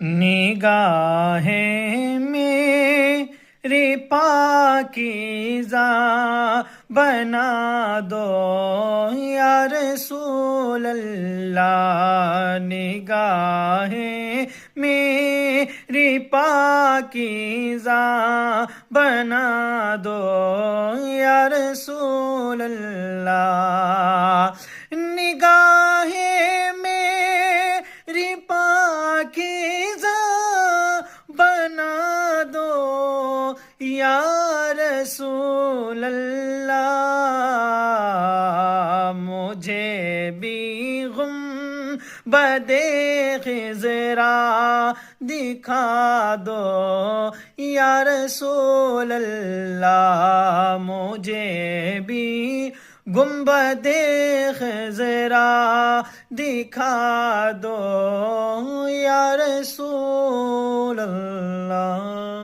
نگاہیں میری پاکیزہ بنا دو یا رسول اللہ، نگاہیں میری پاکیزہ بنا دو یا رسول اللہ، نگاہیں میری پاکیزہ بنا دو یا رسول اللہ، مجھے بھی گنبدِ خضرا دکھا دو یا رسول اللہ، مجھے بھی گنبدِ خضرا دکھا دو یا رسول اللہ۔